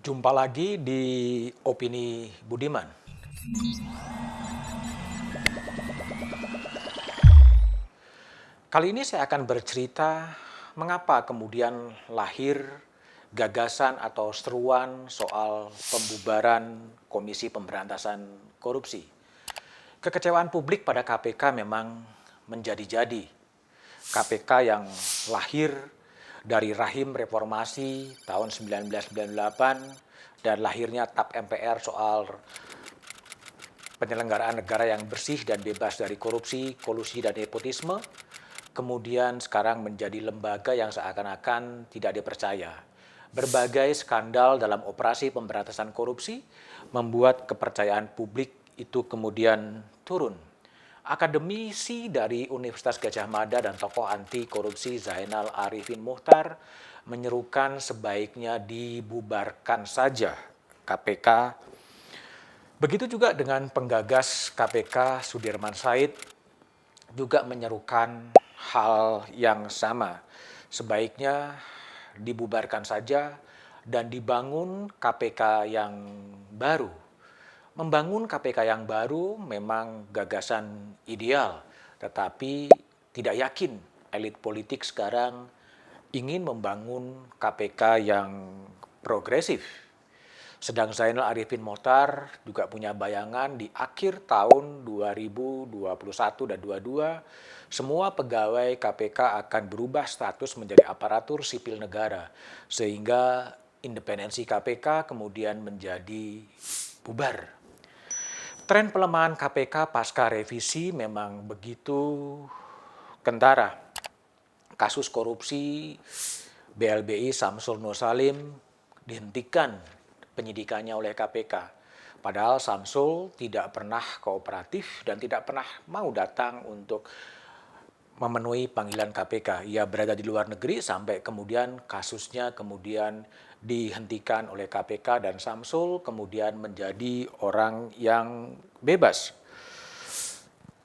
Jumpa lagi di Opini Budiman. Kali ini saya akan bercerita mengapa kemudian lahir gagasan atau seruan soal pembubaran Komisi Pemberantasan Korupsi. Kekecewaan publik pada KPK memang menjadi-jadi. KPK yang lahir dari rahim reformasi tahun 1998 dan lahirnya TAP MPR soal penyelenggaraan negara yang bersih dan bebas dari korupsi, kolusi, dan nepotisme, kemudian sekarang menjadi lembaga yang seakan-akan tidak dipercaya. Berbagai skandal dalam operasi pemberantasan korupsi membuat kepercayaan publik itu kemudian turun. Akademisi dari Universitas Gadjah Mada dan tokoh anti korupsi Zainal Arifin Mochtar menyerukan sebaiknya dibubarkan saja KPK. Begitu juga dengan penggagas KPK Sudirman Said juga menyerukan hal yang sama. Sebaiknya dibubarkan saja dan dibangun KPK yang baru. Membangun KPK yang baru memang gagasan ideal, tetapi tidak yakin elit politik sekarang ingin membangun KPK yang progresif. Sedang Zainal Arifin Mochtar juga punya bayangan di akhir tahun 2021 dan 2022, semua pegawai KPK akan berubah status menjadi aparatur sipil negara, sehingga independensi KPK kemudian menjadi bubar. Tren pelemahan KPK pasca revisi memang begitu kentara. Kasus korupsi BLBI Samsul Nur Salim dihentikan penyidikannya oleh KPK. Padahal Samsul tidak pernah kooperatif dan tidak pernah mau datang untuk memenuhi panggilan KPK. Ia berada di luar negeri sampai kemudian kasusnya kemudian dihentikan oleh KPK dan Samsul kemudian menjadi orang yang bebas.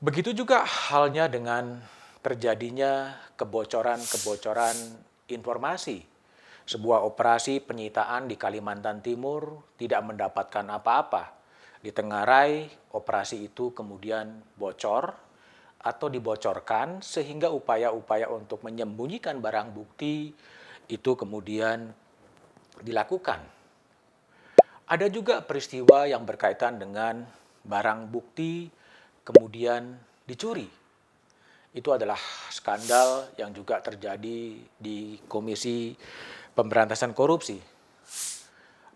Begitu juga halnya dengan terjadinya kebocoran-kebocoran informasi. Sebuah operasi penyitaan di Kalimantan Timur tidak mendapatkan apa-apa. Ditengarai, operasi itu kemudian bocor atau dibocorkan sehingga upaya-upaya untuk menyembunyikan barang bukti itu kemudian dilakukan. Ada juga peristiwa yang berkaitan dengan barang bukti kemudian dicuri. Itu adalah skandal yang juga terjadi di Komisi Pemberantasan Korupsi.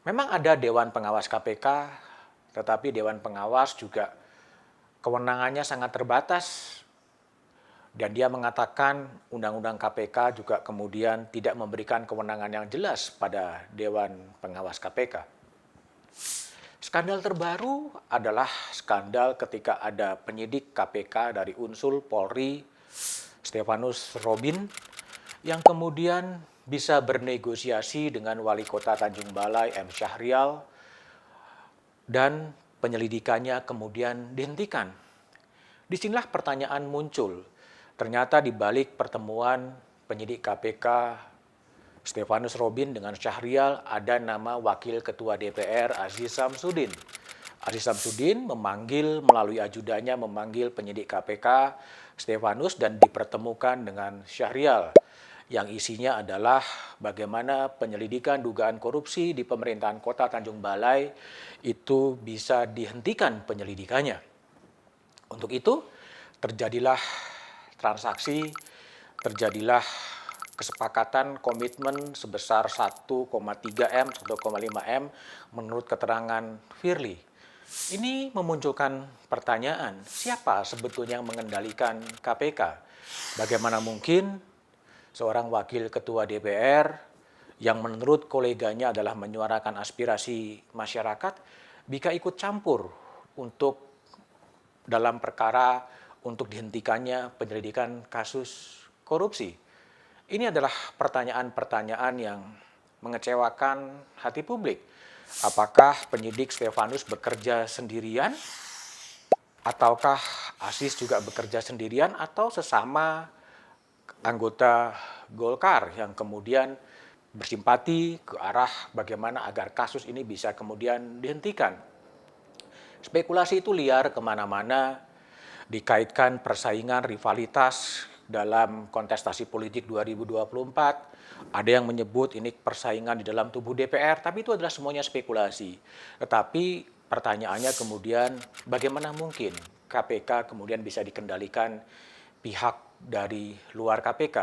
Memang ada Dewan Pengawas KPK, tetapi Dewan Pengawas juga kewenangannya sangat terbatas. Dan dia mengatakan Undang-Undang KPK juga kemudian tidak memberikan kewenangan yang jelas pada Dewan Pengawas KPK. Skandal terbaru adalah skandal ketika ada penyidik KPK dari unsur Polri, Stefanus Robin, yang kemudian bisa bernegosiasi dengan Wali Kota Tanjung Balai M. Syahrial dan penyelidikannya kemudian dihentikan. Disinilah pertanyaan muncul. Ternyata di balik pertemuan penyidik KPK Stefanus Robin dengan Syahrial ada nama Wakil Ketua DPR Aziz Samsudin. Aziz Samsudin melalui ajudannya memanggil penyidik KPK Stefanus dan dipertemukan dengan Syahrial. Yang isinya adalah bagaimana penyelidikan dugaan korupsi di pemerintahan kota Tanjung Balai itu bisa dihentikan penyelidikannya. Untuk itu terjadilah transaksi, terjadilah kesepakatan komitmen sebesar 1,3 M, 1,5 M menurut keterangan Firly. Ini memunculkan pertanyaan, siapa sebetulnya yang mengendalikan KPK? Bagaimana mungkin seorang wakil ketua DPR yang menurut koleganya adalah menyuarakan aspirasi masyarakat bisa ikut campur untuk dalam perkara untuk dihentikannya penyelidikan kasus korupsi. Ini adalah pertanyaan-pertanyaan yang mengecewakan hati publik. Apakah penyidik Stefanus bekerja sendirian? Ataukah Aziz juga bekerja sendirian atau sesama anggota Golkar yang kemudian bersimpati ke arah bagaimana agar kasus ini bisa kemudian dihentikan. Spekulasi itu liar kemana-mana, dikaitkan persaingan rivalitas dalam kontestasi politik 2024. Ada yang menyebut ini persaingan di dalam tubuh DPR, tapi itu adalah semuanya spekulasi. Tetapi pertanyaannya kemudian bagaimana mungkin KPK kemudian bisa dikendalikan pihak dari luar KPK?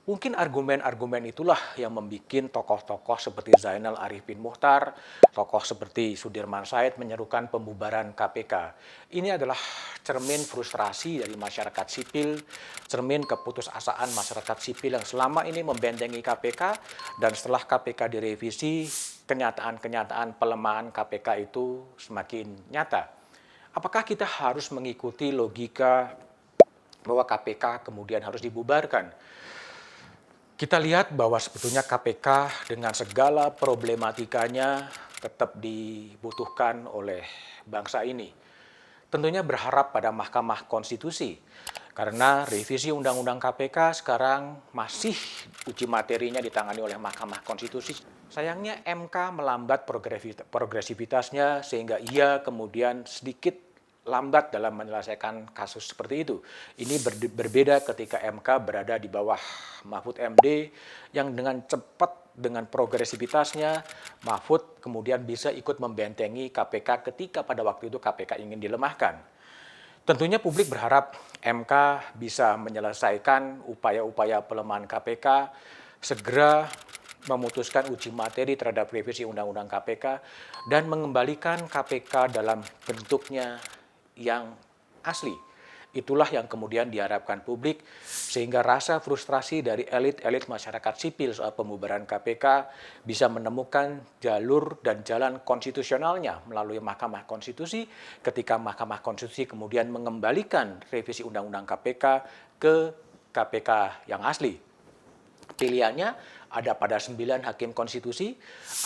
Mungkin argumen-argumen itulah yang membuat tokoh-tokoh seperti Zainal Arifin Muchtar, tokoh seperti Sudirman Said menyerukan pembubaran KPK. Ini adalah cermin frustrasi dari masyarakat sipil, cermin keputusasaan masyarakat sipil yang selama ini membentengi KPK, dan setelah KPK direvisi, kenyataan-kenyataan pelemahan KPK itu semakin nyata. Apakah kita harus mengikuti logika bahwa KPK kemudian harus dibubarkan? Kita lihat bahwa sebetulnya KPK dengan segala problematikanya tetap dibutuhkan oleh bangsa ini. Tentunya berharap pada Mahkamah Konstitusi, karena revisi Undang-Undang KPK sekarang masih uji materinya ditangani oleh Mahkamah Konstitusi. Sayangnya MK melambat progresivitasnya sehingga ia kemudian sedikit lambat dalam menyelesaikan kasus seperti itu. Ini berbeda ketika MK berada di bawah Mahfud MD yang dengan cepat, dengan progresivitasnya, Mahfud kemudian bisa ikut membentengi KPK ketika pada waktu itu KPK ingin dilemahkan. Tentunya publik berharap MK bisa menyelesaikan upaya-upaya pelemahan KPK, segera memutuskan uji materi terhadap revisi Undang-Undang KPK, dan mengembalikan KPK dalam bentuknya yang asli. Itulah yang kemudian diharapkan publik, sehingga rasa frustrasi dari elit-elit masyarakat sipil soal pembubaran KPK bisa menemukan jalur dan jalan konstitusionalnya melalui Mahkamah Konstitusi, ketika Mahkamah Konstitusi kemudian mengembalikan revisi Undang-Undang KPK ke KPK yang asli. Pilihannya ada pada 9 hakim konstitusi.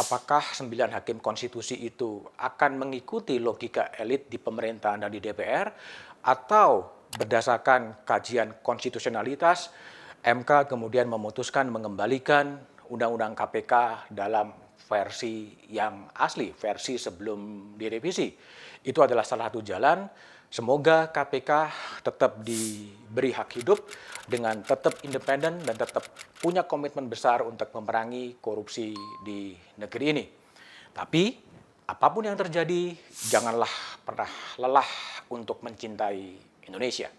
Apakah 9 hakim konstitusi itu akan mengikuti logika elit di pemerintahan dan di DPR, atau berdasarkan kajian konstitusionalitas, MK kemudian memutuskan mengembalikan Undang-Undang KPK dalam versi yang asli, versi sebelum direvisi. Itu adalah salah satu jalan. Semoga KPK tetap diberi hak hidup dengan tetap independen dan tetap punya komitmen besar untuk memerangi korupsi di negeri ini. Tapi apapun yang terjadi, janganlah pernah lelah untuk mencintai Indonesia.